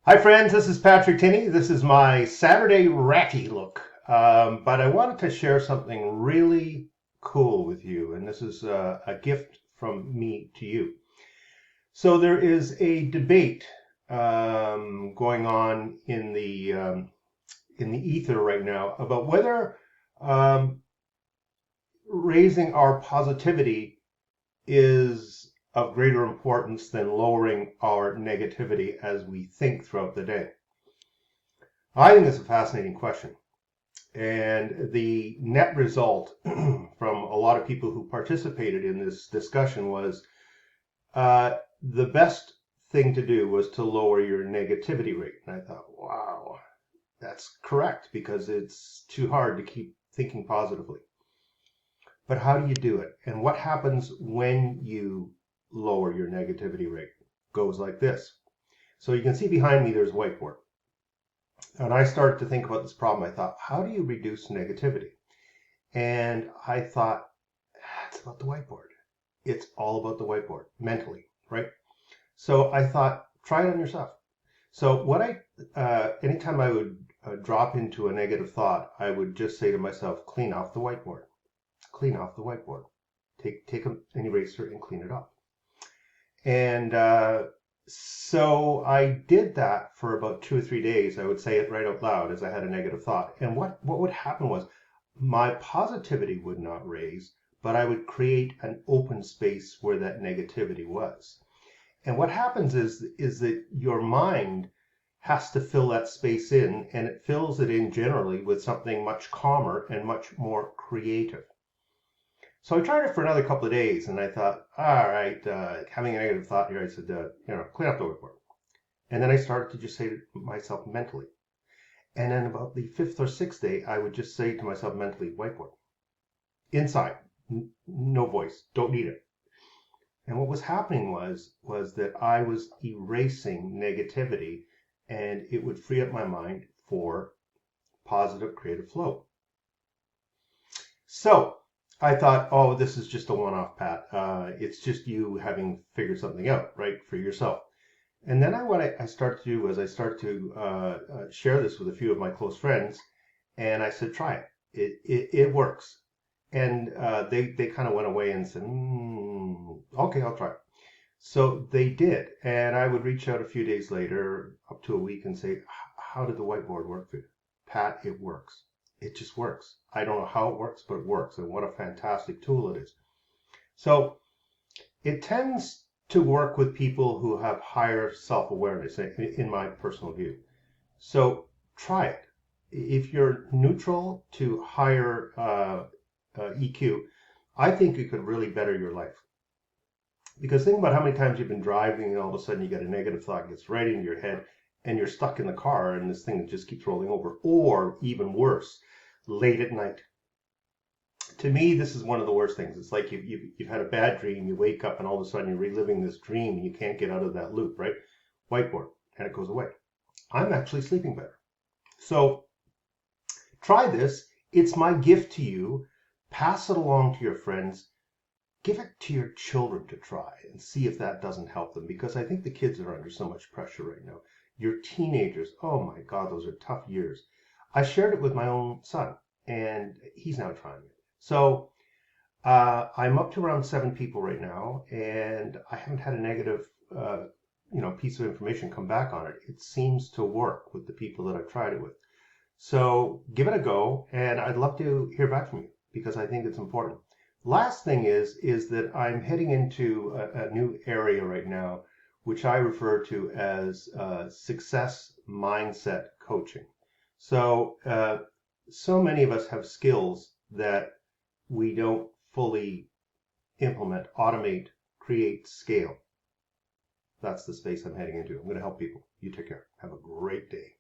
Hi friends, this is Patrick Tinney. This is my Saturday ratty look. But I wanted to share something really cool with you, and this is a gift from me to you. So there is a debate going on in the ether right now about whether um, raising our positivity is of greater importance than lowering our negativity as we think throughout the day. I think it's a fascinating question. And the net result from a lot of people who participated in this discussion was the best thing to do was to lower your negativity rate. And I thought, wow, that's correct because it's too hard to keep thinking positively. But how do you do it? And what happens when you lower your negativity rate? Goes like this. So you can see behind me there's a whiteboard. And I started to think about this problem. I thought, how do you reduce negativity? And I thought, it's about the whiteboard. It's all about the whiteboard mentally, right? So I thought, try it on yourself. So anytime I would drop into a negative thought, I would just say to myself, clean off the whiteboard. Clean off the whiteboard. Take an eraser and clean it up. And so I did that for about 2 or 3 days. I would say it right out loud as I had a negative thought. And what would happen was my positivity would not raise, but I would create an open space where that negativity was. And what happens is that your mind has to fill that space in, and it fills it in generally with something much calmer and much more creative. So I tried it for another couple of days, and I thought, all right, having a negative thought here, I said, clean up the whiteboard. And then I started to just say to myself mentally. And then about the fifth or sixth day, I would just say to myself mentally, whiteboard, inside, no voice, don't need it. And what was happening was that I was erasing negativity, and it would free up my mind for positive creative flow. So I thought, oh, this is just a one-off, Pat. It's just you having figured something out, right, for yourself. And then what I start to do is I start to share this with a few of my close friends, and I said, try it. It works. And they kind of went away and said, okay, I'll try it. So they did. And I would reach out a few days later, up to a week, and say, how did the whiteboard work for you? Pat, it works. It just works. I don't know how it works, but it works. And what a fantastic tool it is. So it tends to work with people who have higher self-awareness, in my personal view. So try it. If you're neutral to higher EQ, I think it could really better your life. Because think about how many times you've been driving and all of a sudden you get a negative thought gets right into your head and you're stuck in the car and this thing just keeps rolling over. Or even worse, late at night. To me, this is one of the worst things. It's like you've had a bad dream, you wake up and all of a sudden you're reliving this dream and you can't get out of that loop, right? Whiteboard, and it goes away. I'm actually sleeping better. So try this. It's my gift to you. Pass it along to your friends. Give it to your children to try and see if that doesn't help them, because I think the kids are under so much pressure right now. Your teenagers, oh my God, those are tough years. I shared it with my own son, and he's now trying it. So I'm up to around 7 people right now, and I haven't had a negative, piece of information come back on it. It seems to work with the people that I've tried it with. So give it a go, and I'd love to hear back from you because I think it's important. Last thing is that I'm heading into a new area right now, which I refer to as success mindset coaching. So so many of us have skills that we don't fully implement, automate, create, scale. That's the space I'm heading into. I'm going to help people. You take care. Have a great day.